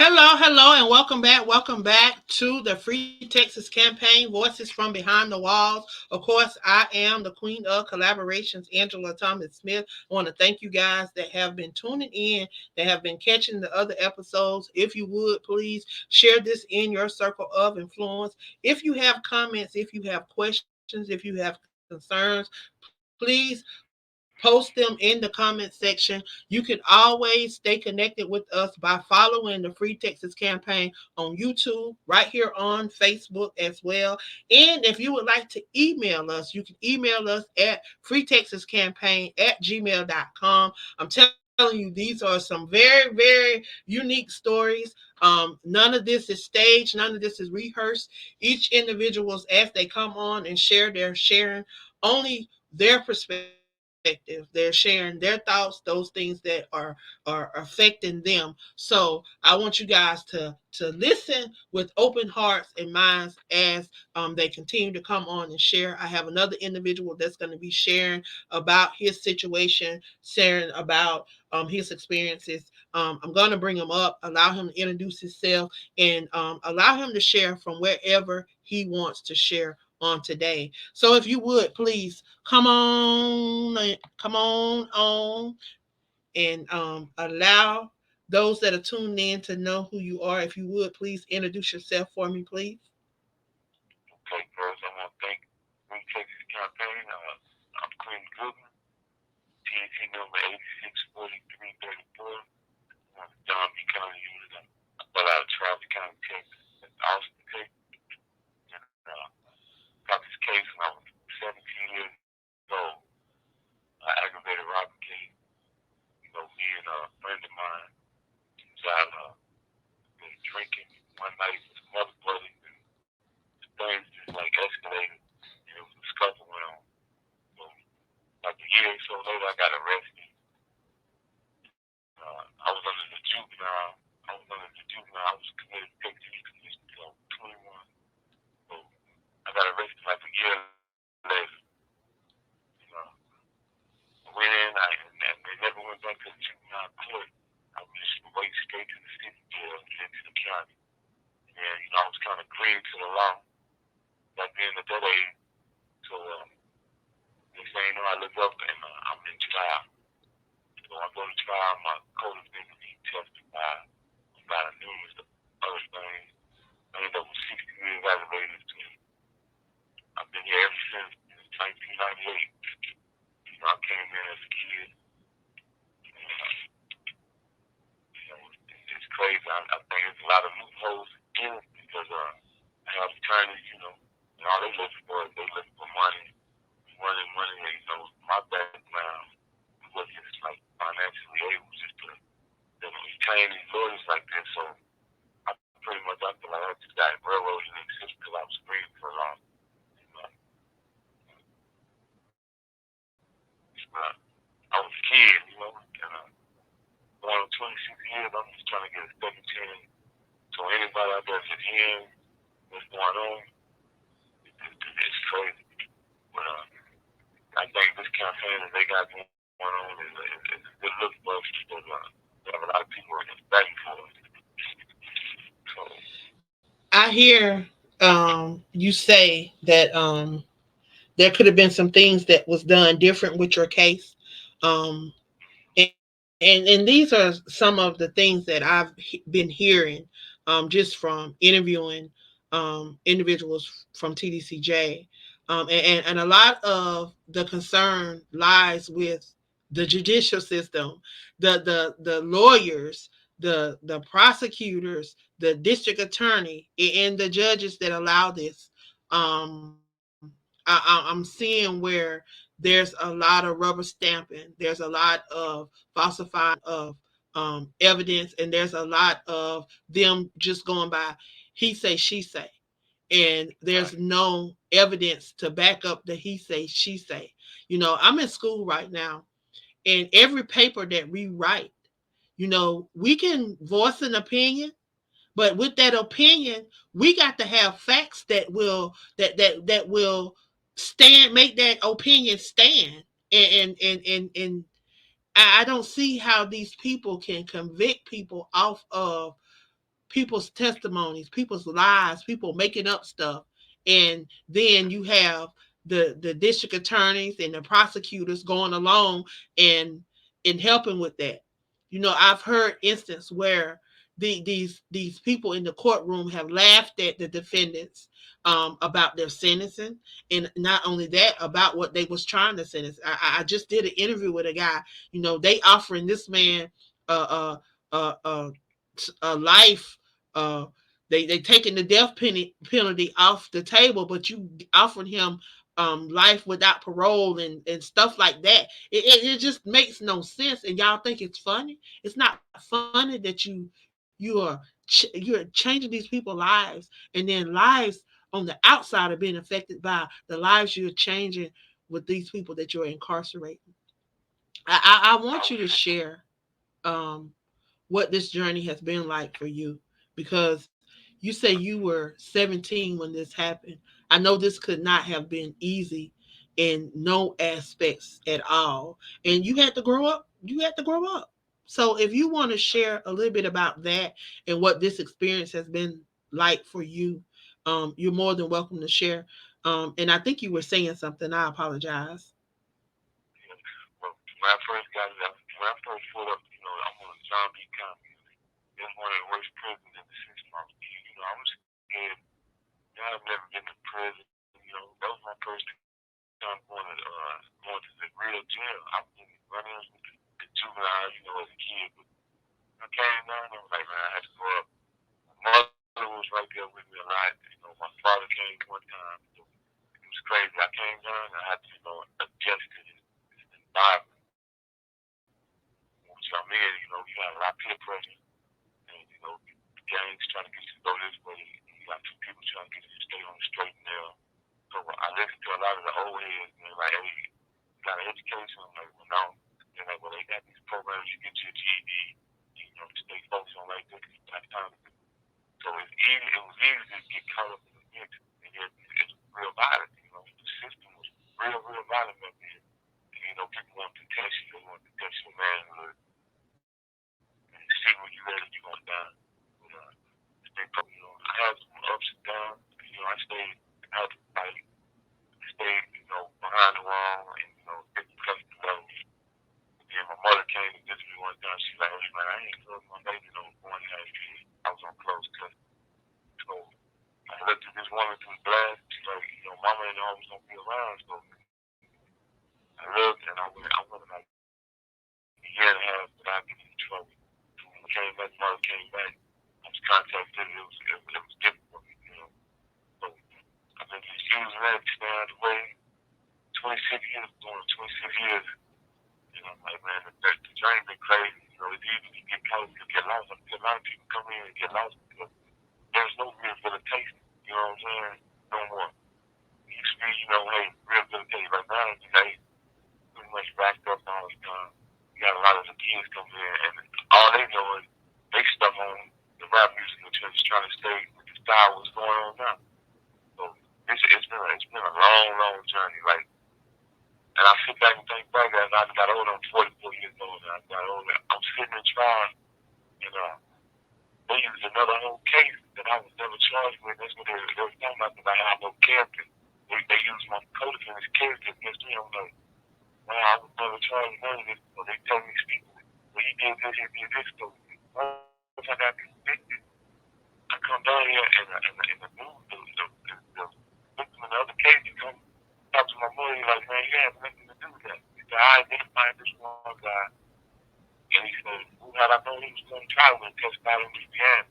Hello, and welcome back. Welcome back to the Free Texas campaign, Voices from Behind the Walls. Of course, I am the queen of collaborations, Angela Thomas Smith. I want to thank you guys that have been tuning in, that have been catching the other episodes. If you would, please share this in your circle of influence. If you have comments, if you have questions, if you have concerns, please post them in the comment section. You can always stay connected with us by following the Free Texas campaign on YouTube, right here on Facebook as well. And if you would like to email us, you can email us at freetexascampaign@gmail.com. I'm telling you, these are some very unique stories. None of this is staged, none of this is rehearsed. Each individuals, as they come on and share, they're sharing only their perspective. They're sharing their thoughts, those things that are affecting them. So I want you guys to listen with open hearts and minds as they continue to come on and share. I have another individual that's going to be sharing about his situation, sharing about his experiences. I'm going to bring him up, allow him to introduce himself, and allow him to share from wherever he wants to share on today. So if you would please come on and allow those that are tuned in to know who you are. If you would please introduce yourself for me, please. Okay, first I want to thank Free Texas Campaign. I'm Quinton Goodman, TDC number 864334. I'm a Don B. County unit. I fell out of Travis County, Texas, in Austin, Texas. And got this case when I was 17 years old. Aggravated robbery case. Me and a friend of mine was out drinking one night with some other brothers, and things just like escalated. And it was a scuffle went on. So, like a year or so later, I got arrested. I was under the juvenile. I was committed 15 conditions, 21. So I got arrested like a year later. You know, I went in, and they never went back to the juvenile court. I was just wait straight to the city jail and to the county. And I was kind of green to the law back then at that age. So next thing you know, I look up and I'm in trial. So I go to trial. My co-defendant, he testified about numerous other things. I ended up with 60 years aggravated. I've been here ever since 1998. I came in as a kid. It's crazy. I think there's a lot of loopholes in it because I have attorneys, and all they looking for is they looking for money. And, my background wasn't just like financially able just to retain these lawyers like this. So I pretty much I feel like I just got railroaded in the system because I was green for long. I was a kid, and going on 26 years, I'm just trying to get a second chance. So anybody out there just hearing what's going on, it's crazy. But I think this campaign that they got going on is a good look for us because we have a lot of people fighting for us. So, I hear you say that there could have been some things that was done different with your case. Um, and these are some of the things that I've been hearing just from interviewing individuals from TDCJ. And a lot of the concern lies with the judicial system, the lawyers, the prosecutors, the district attorney, and the judges that allow this. I'm seeing where there's a lot of rubber stamping. There's a lot of falsifying of evidence, and there's a lot of them just going by he say, she say, and there's right. no evidence to back up the he say, she say. I'm in school right now, and every paper that we write, we can voice an opinion, but with that opinion, we got to have facts that will stand, make that opinion stand. And I don't see how these people can convict people off of people's testimonies, people's lies, people making up stuff, and then you have the district attorneys and the prosecutors going along and helping with that. I've heard instance where these people in the courtroom have laughed at the defendants about their sentencing, and not only that, about what they was trying to sentence. I just did an interview with a guy. They offering this man a a life. Uh, they taking the death penalty off the table, but you offering him life without parole and stuff like that. It just makes no sense, and y'all think it's funny. It's not funny that you're changing these people's lives, and then lives on the outside are being affected by the lives you're changing with these people that you're incarcerating. I want you to share um, what this journey has been like for you, because you say you were 17 when this happened. I know this could not have been easy in no aspects at all, and you had to grow up. So if you want to share a little bit about that and what this experience has been like for you, you're more than welcome to share. And I think you were saying something. I apologize. Well, when I first got it, when I first pulled up, I'm on a zombie county. It's one of the worst prisons in the system. I was scared. I've never been to prison. That was my first time going to the real jail. I was in running with the juvenile, as a kid. But I came down, I was like, man, I had to grow up. My mother was right there with me a lot. My father came one time. It was crazy. I came down, and I had to, adjust to this environment. Which I'm in, you got a lot of peer pressure, and gangs trying to get you to go this way. You got two people trying to get you to stay on the straight and narrow. So I listen to a lot of the old heads, and they're like, hey, you got an education? I'm like, well, no. They're like, well, they got these programs, you get your GED, to stay focused on like this, you got time to do. So it was easy to get caught up in the mix, and yet it's real violent. The system was real violent up there. And, people want to test you, they want to test your manhood, and see where you at if you're going down. But, stay focused. I had some ups and downs. I stayed, I had to fight. I stayed, behind the wall and, getting custody levels. Then my mother came to visit me one time. She's like, hey, man, I ain't close my baby no 1.5 years. I was on close custody. So I looked at this woman through the glass. She's like, mama ain't always going to be around. So I looked and I went like a year and a half without getting in trouble. So when I came back, mother came back. I was contacted. It was different for me. So I think he's using that to stay out of the way. 26 years, going 26 years. And I'm like, man, the journey been crazy. It's easy to get close, to get lost. I see a lot of people come in and get lost because there's no rehabilitation. You know what I'm saying? No more. It used to be, hey, rehabilitation. Right now, pretty much backed up all the time. You got a lot of the kids come in, and all they know is they stuck on the rap music and just trying to stay with the style what's going on now. So it's been a long journey. Like, and I sit back and think back as I got older. I'm 44 years old, and I got older. I'm sitting in trial, and they used another whole case that I was never charged with. That's what they were talking about, because I had no character. They used my codefendant's character against me. I'm like, wow, I was never charged with none of this. So they tell me, Steve, well, he did this, he did this. So once I got convicted, I come down here, and the news, the victim in the other case, he come talk to my mother. He's like, man, you have nothing to do with that. He said, I identified this one guy, and he said, who had I known he was going to try to testify on his behalf.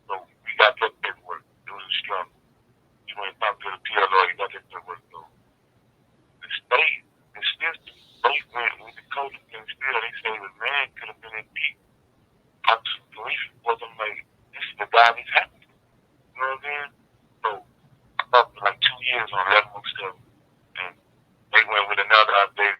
So we got that paperwork. It was a struggle. You went and talked to the PLO, you got that paperwork. So the state, the system, they went with the coach and still they say the man could have been impeached. Up to the police wasn't like, this is the guy this happened to. You know what I'm saying? So I fought for like 2 years on level stuff. And they went with another update.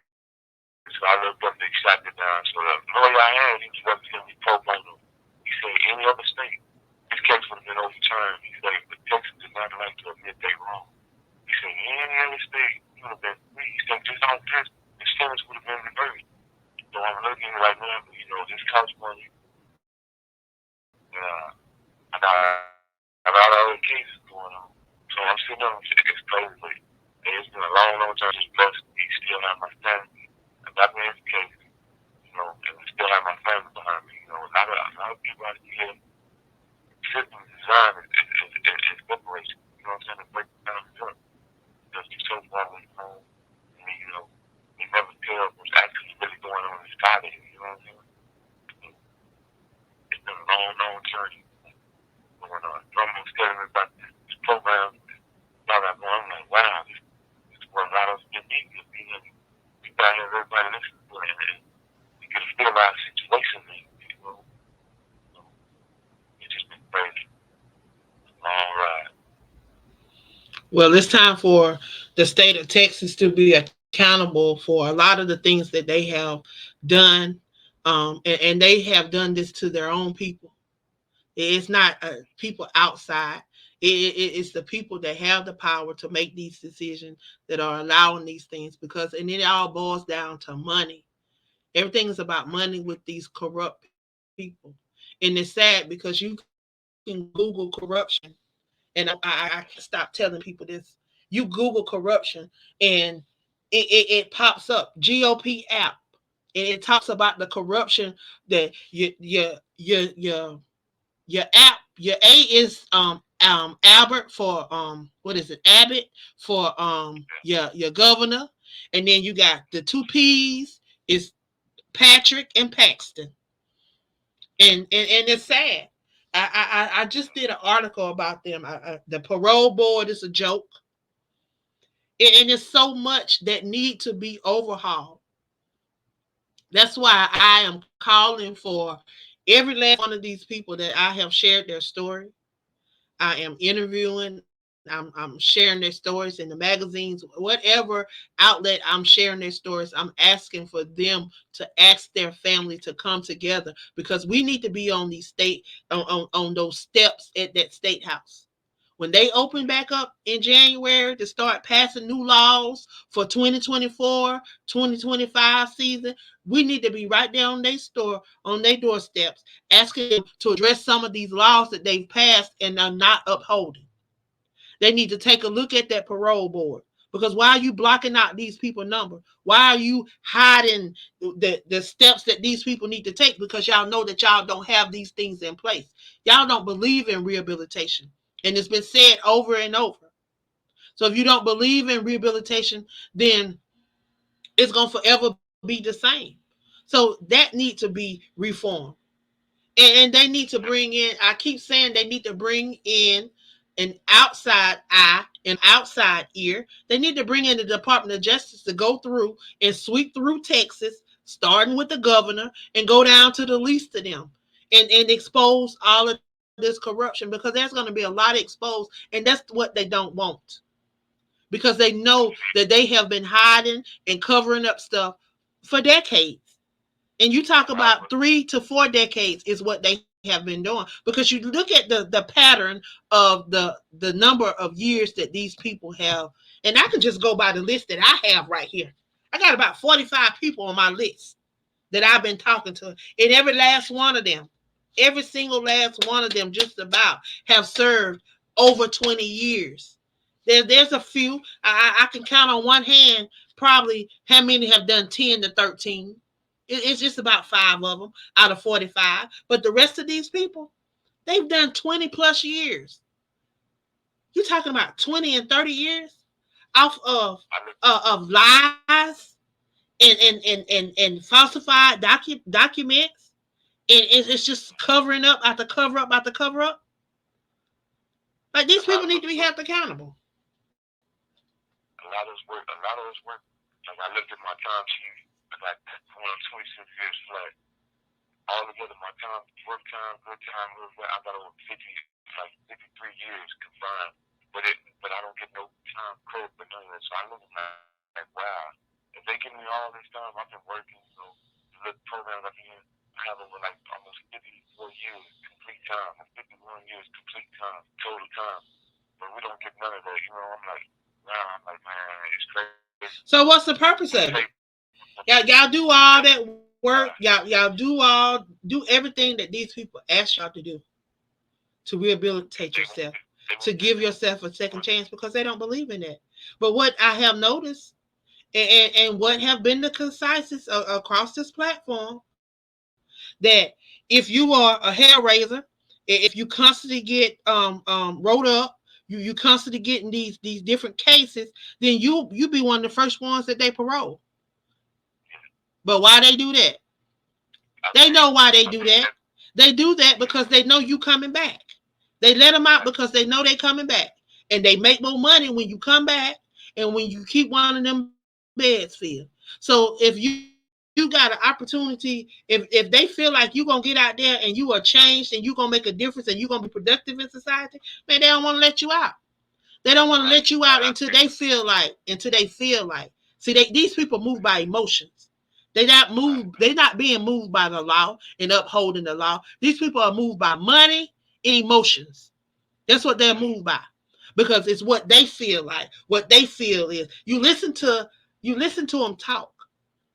So I looked up, they shot it down. So the lawyer I had, he was representing me pro bono. He said, any other state, this case would have been overturned. He said, but Texas did not like to admit they wrong. He said, any other state, you would have been free. He said, just on this, the sentence would have been reversed. So I'm looking like, man, this costs money. Uh, it's crazy, but it's been a long, long time. Just blessed to still have my family. If that being the case, and still have my family behind me. A lot of people out here, system design is separation. You know what I'm saying? To break down the truck. Because you're so far away from home. I mean, you never tell what's actually really going on inside of you. You know what I'm saying? So it's been a long, long journey going on. Someone was telling me about this program. Thought I going, I'm like, wow, this works out of the need. We got here, everybody listening to it, and you can feel our situation. So it's just been crazy. Long ride. Well, it's time for the state of Texas to be accountable for a lot of the things that they have done, and they have done this to their own people. It's not people outside. It's the people that have the power to make these decisions that are allowing these things because, and it all boils down to money. Everything is about money with these corrupt people. And it's sad because you can Google corruption. And I can't stop telling people this. You Google corruption and it pops up GOP app and it talks about the corruption that your app your A is Albert for what is it Abbott for your governor, and then you got the two P's is Patrick and Paxton, and it's sad. I just did an article about them. The parole board is a joke, and there's so much that need to be overhauled. That's why I am calling for every last one of these people that I have shared their story. I am interviewing, I'm sharing their stories in the magazines, whatever outlet I'm sharing their stories. I'm asking for them to ask their family to come together because we need to be on these state on those steps at that state house. When they open back up in January to start passing new laws for 2024, 2025 season, we need to be right there on their store, on their doorsteps, asking them to address some of these laws that they've passed and are not upholding. They need to take a look at that parole board. Because why are you blocking out these people number? Why are you hiding the steps that these people need to take? Because y'all know that y'all don't have these things in place. Y'all don't believe in rehabilitation. And it's been said over and over. So if you don't believe in rehabilitation, then it's going to forever be the same. So that needs to be reformed. And they need to bring in, I keep saying they need to bring in an outside eye, an outside ear. They need to bring in the Department of Justice to go through and sweep through Texas, starting with the governor, and go down to the least of them and expose all of this corruption because there's going to be a lot exposed, and that's what they don't want because they know that they have been hiding and covering up stuff for decades. And you talk about 3 to 4 decades is what they have been doing because you look at the pattern of the number of years that these people have, and I can just go by the list that I have right here. I got about 45 people on my list that I've been talking to, and every last one of them, every single last one of them, just about have served over 20 years. There's a few I can count on one hand probably how many have done 10 to 13. It's just about 5 of them out of 45. But the rest of these people, they've done 20 plus years. You're talking about 20 and 30 years off of lies and falsified documents. And it's just covering up after cover up after cover up. Like these people need to be held accountable. A lot of this work. Like I looked at my time sheet. I got 26 years flat. All together, my time, work time, good time, I got over 50, like 53 years confined. But I don't get no time credit for none of that. So I look like, wow, if they give me all this time, I've been working, the little programs I've been in, I have over like almost 54 years complete time, or 51 years complete time, total time. But we don't get none of that. I'm like, wow, I'm like, man, it's crazy. So what's the purpose of it? Y'all do all that work. Y'all do everything that these people ask y'all to do to rehabilitate yourself. to give yourself a second chance because they don't believe in that. But what I have noticed and what have been the consensus across this platform that if you are a hair raiser, if you constantly get wrote up, you constantly getting these different cases, then you be one of the first ones that they parole. But why they do that? They know why they do that. They do that because they know you coming back. They let them out because they know they coming back, and they make more money when you come back and when you keep one of them beds filled. So if you got an opportunity, if they feel like you gonna get out there and you are changed and you gonna make a difference and you gonna be productive in society, man, they don't want to let you out. They don't want to let you out until they feel like. See, these people move by emotions. They not being moved by the law and upholding the law. These people are moved by money and emotions. That's what they're moved by. Because it's what they feel like. What they feel is you listen to them talk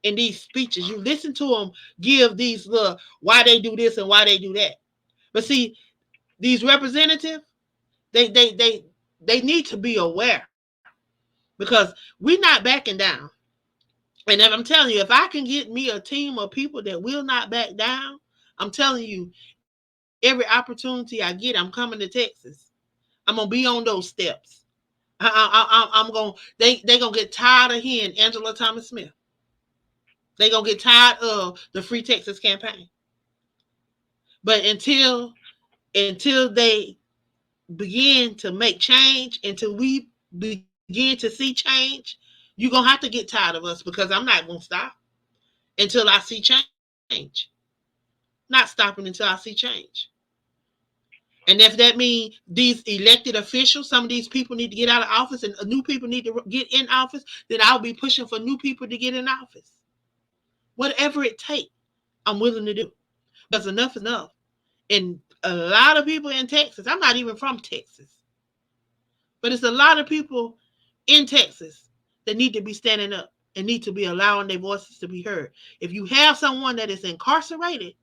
in these speeches. You listen to them give these little why they do this and why they do that. But see, these representatives, they they they they need to be aware because we're not backing down. And if I'm telling you, if I can get me a team of people that will not back down, I'm telling you, every opportunity I get, I'm coming to Texas. I'm gonna be on those steps. I'm gonna they gonna get tired of hearing Angela Thomas Smith. They gonna get tired of the Free Texas campaign. But until they begin to make change, until we begin to see change, you're gonna have to get tired of us because I'm not gonna stop until I see change. Not stopping until I see change. And if that means these elected officials, some of these people need to get out of office and new people need to get in office, then I'll be pushing for new people to get in office. Whatever it takes, I'm willing to do. Because enough is enough. And a lot of people in Texas, I'm not even from Texas, but it's a lot of people in Texas that need to be standing up and need to be allowing their voices to be heard. If you have someone that is incarcerated,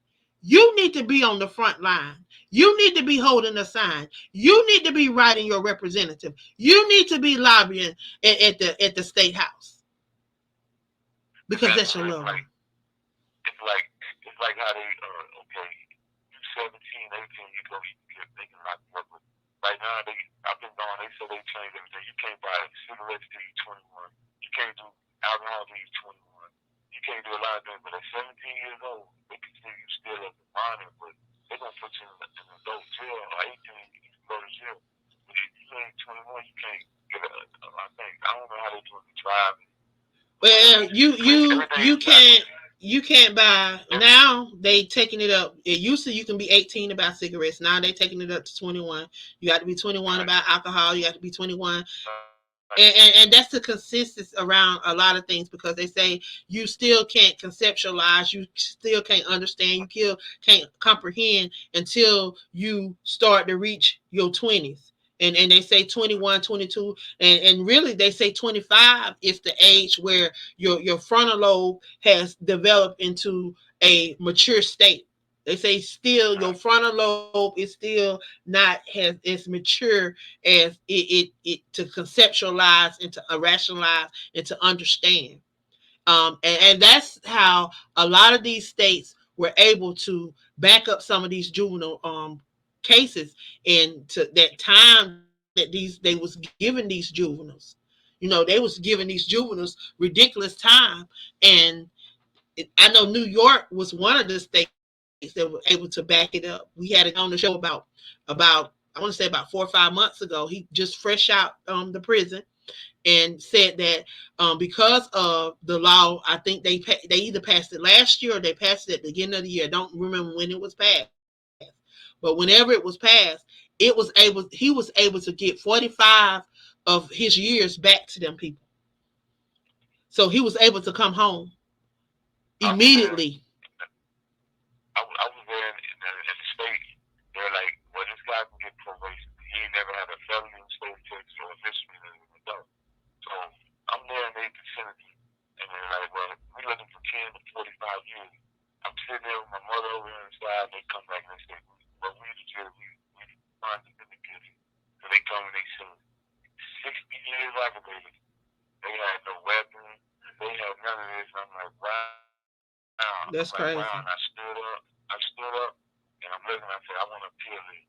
you need to be on the front line. You need to be holding a sign. You need to be writing your representative. You need to be lobbying at the state house because that's your loved one. It's like how they okay, you 17, 18, you go they can lock you up. But right now I've been going. They say they changed everything. You can't buy cigarettes till you 21. You can't do alcohol till you 21. You can't do a lot of things. But at 17 years old, they consider you still as a minor. But they're gonna put you in an adult jail or 18. You can go to jail. But if you ain't 21, you can't get I think I don't know how they do it. Driving. Well, you Everything's can't backwards. you can't buy now. They taking it up. It used to you can be 18 about cigarettes. Now they taking it up to 21. You got to be 21 about alcohol. You got to be 21, and that's the consensus around a lot of things because they say you still can't conceptualize, you still can't understand, you still can't comprehend until you start to reach your 20s. And they say 21, 22, and really they say 25 is the age where your frontal lobe has developed into a mature state. They say still your frontal lobe is still not as mature as it to conceptualize and to rationalize and to understand. And that's how a lot of these states were able to back up some of these juvenile cases and to that time that they was giving these juveniles. They was giving these juveniles ridiculous time, and I know New York was one of the states that were able to back it up. We had a guy on the show about I want to say about 4 or 5 months ago. He just fresh out the prison and said that because of the law, I think they either passed it last year or they passed it at the beginning of the year. I don't remember when it was passed, but whenever it was passed, he was able to get 45 of his years back to them people. So he was able to come home I was there. immediately. I was there in the state. They're like, well, this guy can get probation. He ain't never had a felony in the state of Texas or a misdemeanor in an adult. So I'm there in the vicinity, and they're like, well, we're looking for 10 to 45 years. I'm sitting there with my mother over here inside, and they come back and they say, well, we the jury, we find the vindicated. So they I'm That's like, wow. crazy. And I stood up. I stood up, and I'm looking. I said, I want to appeal it.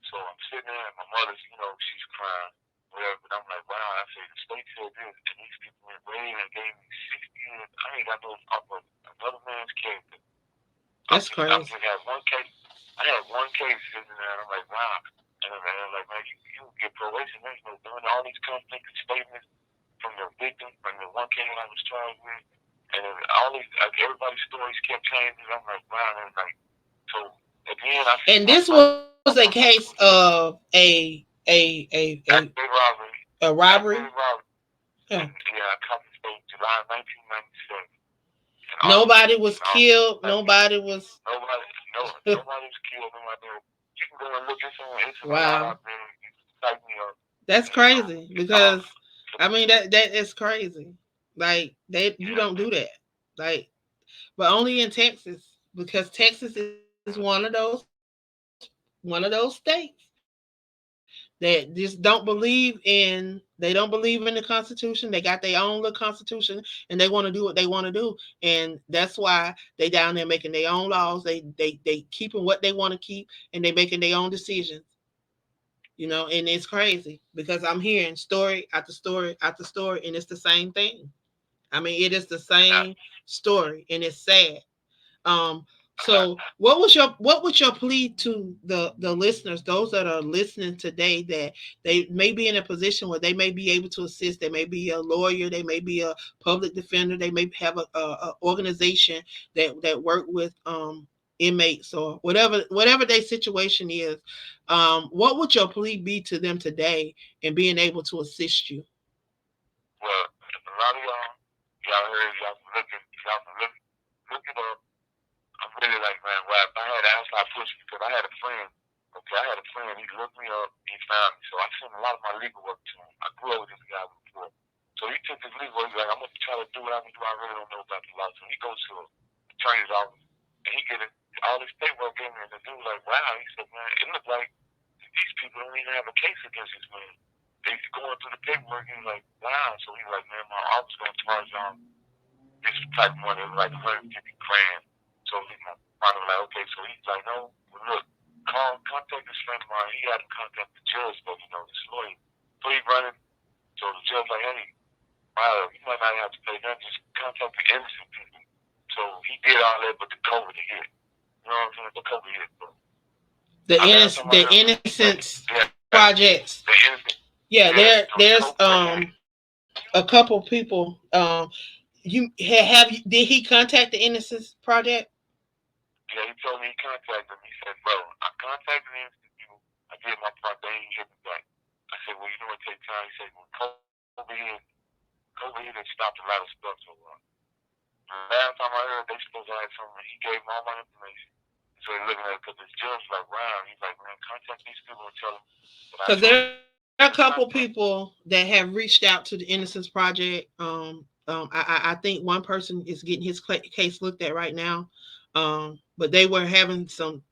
So I'm sitting there, and my mother's, she's crying, whatever. But I'm like, wow. I said, the state said this, and these people went way and gave me 60 years. I ain't got those off of another man's character. That's I'm crazy. just had one case. I had one case sitting there, and I'm like, wow. And I'm like, man, you get probation. Doing all these conflicting statements from the victim, from the one case I was charged with, and then all these, like, everybody's stories kept changing. I'm like, wow. And like, so again, I see And my this fight. was a case of Aggravated robbery. a robbery. Aggravated robbery. Yeah. And yeah, I come to state July 1997. And August Nobody was 15 August killed. 11. Nobody was. Nobody, no, nobody was killed. Nobody. You can go and look. It's a lot Wow. out there. You type me up, That's and crazy it's all. because I mean that is crazy. Like you Yeah, don't do that. Like, but only in Texas because Texas is one of those states that just don't believe in they don't believe in the Constitution. They got their own little Constitution and they want to do what they want to do, and that's why they down there making their own laws. They keeping what they want to keep and they making their own decisions. And it's crazy because I'm hearing story after story after story, and it's the same thing. I mean, it is the not, same story, and it's sad. Um, so what would your plea to the listeners, those that are listening today, that they may be in a position where they may be able to assist? They may be a lawyer, they may be a public defender, they may have a organization that work with inmates or whatever their situation is. What would your plea be to them today in being able to assist you? well, a lot of y'all heard, look it up. I'm really like, man, well, if I had asked, I pushed because I had a friend. Okay, I had a friend. He looked me up. He found me. So I sent a lot of my legal work to him. I grew up with this guy before. So he took his legal work. He's like, I'm going to try to do what I can do. I really don't know about the law. So he goes to an attorney's office and he get all this paperwork in there. And the dude like, wow. He said, man, it looked like these people don't even have a case against this man. They going through the paperwork. He's like, wow. So he's like, man, my office going to charge this type of money. It was like 150 grand. So he finally like, okay. So he's like, no, well, look, contact this friend of mine. He had to contact the judge, but this lawyer. So he running. So the judge like, hey, wow, you might not have to pay nothing. Just contact the innocent people. So he did all that, but the COVID hit. You know what I'm saying? The COVID hit. So The I last time I the heard him, like, Innocence yeah, projects. the innocent. Yeah, Yeah, so the there's COVID thing hit. a couple people. Did he contact the Innocence Project? Yeah, he told me he contacted him. He said, bro, I contacted the innocent people. I did my part. They ain't hit me back. I said, well, it takes time. He said, well, COVID hit and stopped a lot of stuff. So last time I heard, they supposed to have something. He gave me all my information. So he's looking at it because this judge like, wow. He's like, man, contact these people and tell them that I Because told there you are a couple to contact. people that have reached out to the Innocence Project. I think one person is getting his case looked at right now. But they were having some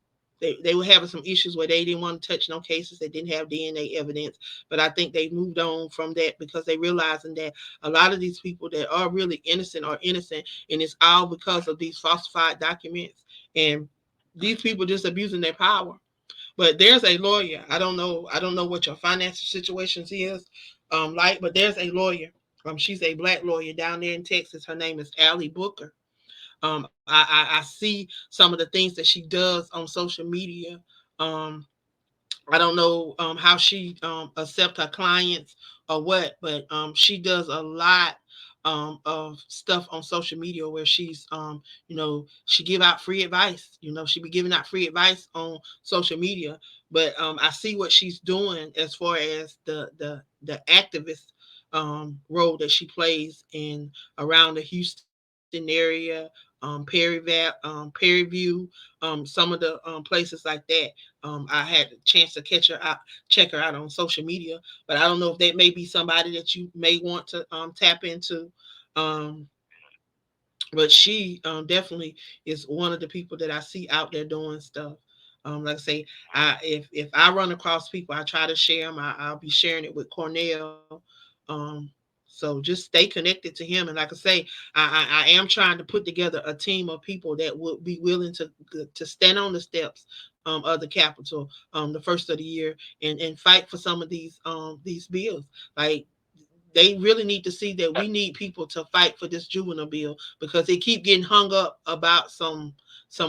issues where they didn't want to touch no cases. They didn't have DNA evidence. But I think they moved on from that because they realizing that a lot of these people that are really innocent are innocent, and it's all because of these falsified documents and these people just abusing their power. But there's a lawyer. I don't know what your financial situations is, like, but there's a lawyer. She's a black lawyer down there in Texas. Her name is Allie Booker. I see some of the things that she does on social media. Um, I don't know how she accept her clients or what, but she does a lot of stuff on social media where she give out free advice. She be giving out free advice on social media. But I see what she's doing as far as the activist role that she plays in around the Houston area, Perryview, some of the places like that. I had a chance to check her out on social media, but I don't know if that may be somebody that you may want to tap into. Um, but she definitely is one of the people that I see out there doing stuff. Like I say, if I run across people, I try to share them. I'll be sharing it with Cornell. Um, So just stay connected to him. And like I say, I am trying to put together a team of people that would be willing to stand on the steps of the Capitol the first of the year and fight for some of these bills. Like they really need to see that we need people to fight for this juvenile bill because they keep getting hung up about some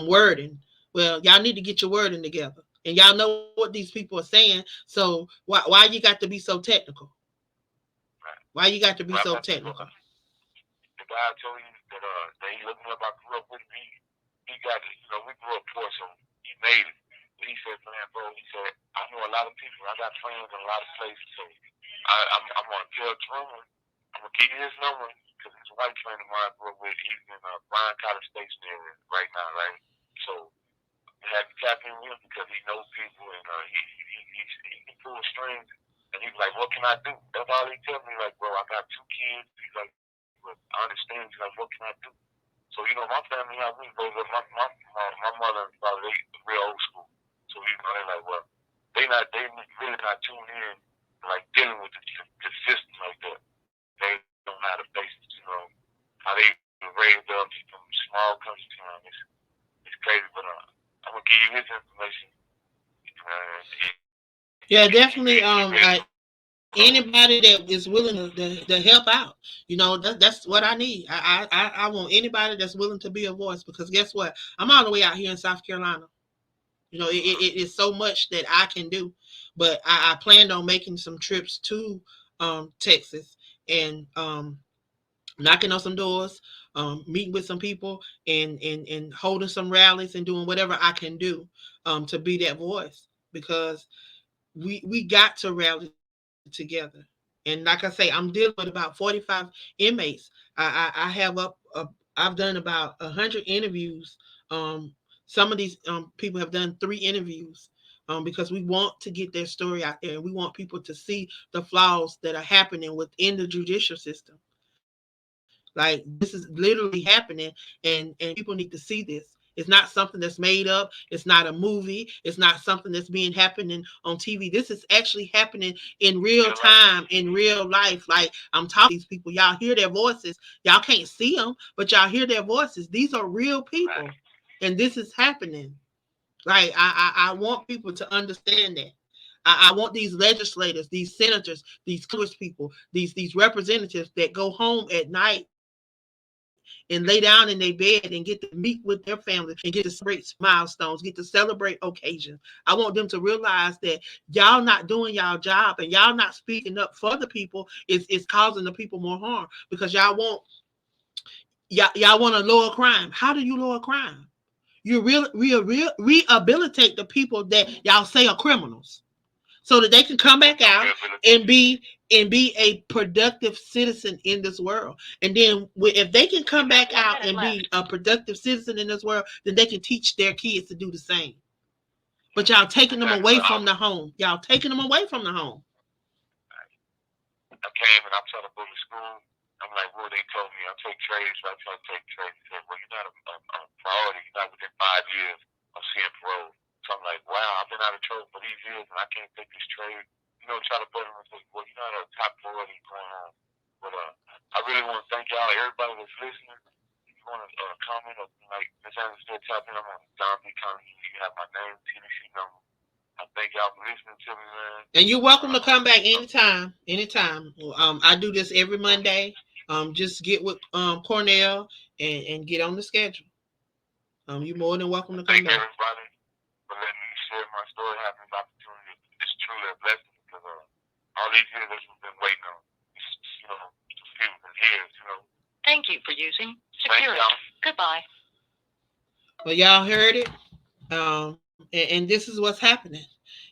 wording. Well, y'all need to get your wording together. And y'all know what these people are saying. So why you got to be so technical? Right. Why you got to be Well, I so got technical? the guy I told you that he looked me up. I grew up with him. He got it. You know, we grew up poor, so he made it. But he said, man, bro, he said, I know a lot of people. I got friends in a lot of places, so I'm gonna tell Truman. I'm gonna give you his number because his white friend of mine I grew up with. He's in Bryan College Station area right now, right? So I had to tap in with him because he knows people and he can pull strings. And he's like, what can I do? That's all he tell me. Like, bro, I got two kids. He's like, but I understand. He's like, what can I do? So, you know, my family, how we grow up, my mother and father, they real old school. So, you know, they're like, well, they really not tuned in, like, dealing with the system like that. They don't know how to face it, you know, how they raised up from small country town. It's crazy, but I'm going to give you his information. Yeah, He definitely. ready to Anybody that is willing to help out, you know, that's what I need. I want anybody that's willing to be a voice because guess what? I'm all the way out here in South Carolina. You know, it is so much that I can do, but I planned on making some trips to Texas and knocking on some doors, meeting with some people, and holding some rallies and doing whatever I can do to be that voice because we got to rally together. And like I say, I'm dealing with about 45 inmates. I have I've done about 100 interviews. Some of these people have done 3 interviews because we want to get their story out there. We want people to see the flaws that are happening within the judicial system. Like this is literally happening, and people need to see this. It's not something that's made up. It's not a movie. It's not something that's being happening on TV. This is actually happening in real time, in real life. Like I'm talking to these people. Y'all hear their voices. Y'all can't see them, but y'all hear their voices. These are real people, and this is happening. Like I want people to understand that. I want these legislators, these senators, these congresspeople, these representatives that go home at night and lay down in their bed and get to meet with their family and get to celebrate milestones, get to celebrate occasions. I want them to realize that y'all not doing y'all job and y'all not speaking up for the people is causing the people more harm because y'all want to lower crime. How do you lower crime? You rehabilitate the people that y'all say are criminals so that they can come back out and be a productive citizen in this world. And then if they can come back out and be a productive citizen in this world, then they can teach their kids to do the same. But y'all taking them away from the home. Y'all taking them away from the home. I came and I'm trying to go to school. I'm like, well, they told me I'll take trades. So I try to take trades. They said, well, you're not a priority. You're not within 5 years of seeing parole. So I'm like, wow, I've been out of trouble for these years and I can't take this trade. You know, try to put them and say, well, you're not a top priority going on. But I really want to thank y'all, everybody that's listening. If you want to comment or like Miss Anderson still tapping, I'm on Don B. County. You have my name, TDC number. I thank y'all for listening to me, man. And you're welcome to come back anytime. Anytime. I do this every Monday. Just get with Cornell and get on the schedule. You're more than welcome to come Thank back. everybody for letting me share my story, having this opportunity. It's truly a blessing because all these years that we've been waiting on, you know, to feel the years, you know. Thank you for using security. Goodbye. Well, y'all heard it. And this is what's happening,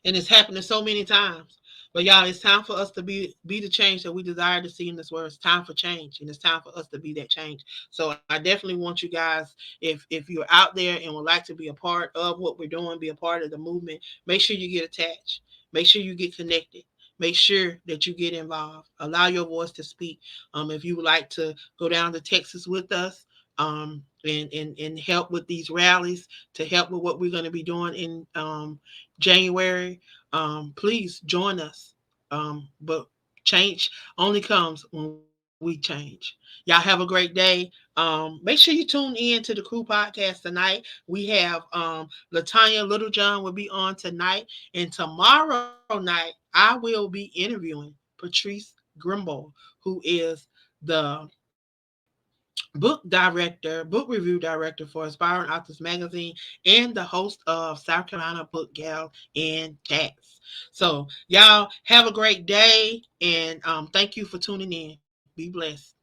and it's happening so many times. But y'all, it's time for us to be the change that we desire to see in this world. It's time for change, and it's time for us to be that change. So I definitely want you guys, if you're out there and would like to be a part of what we're doing, be a part of the movement, make sure you get attached. Make sure you get connected. Make sure that you get involved. Allow your voice to speak. If you would like to go down to Texas with us, and help with these rallies, to help with what we're going to be doing in January, please join us. But change only comes when we we change. Y'all have a great day. Make sure you tune in to the Crew Podcast tonight. We have Latanya Littlejohn will be on tonight, and tomorrow night I will be interviewing Patrice Grimble, who is the book review director for Aspiring Authors Magazine, and the host of South Carolina Book Gal and Cats. So, y'all have a great day, and thank you for tuning in. Be blessed.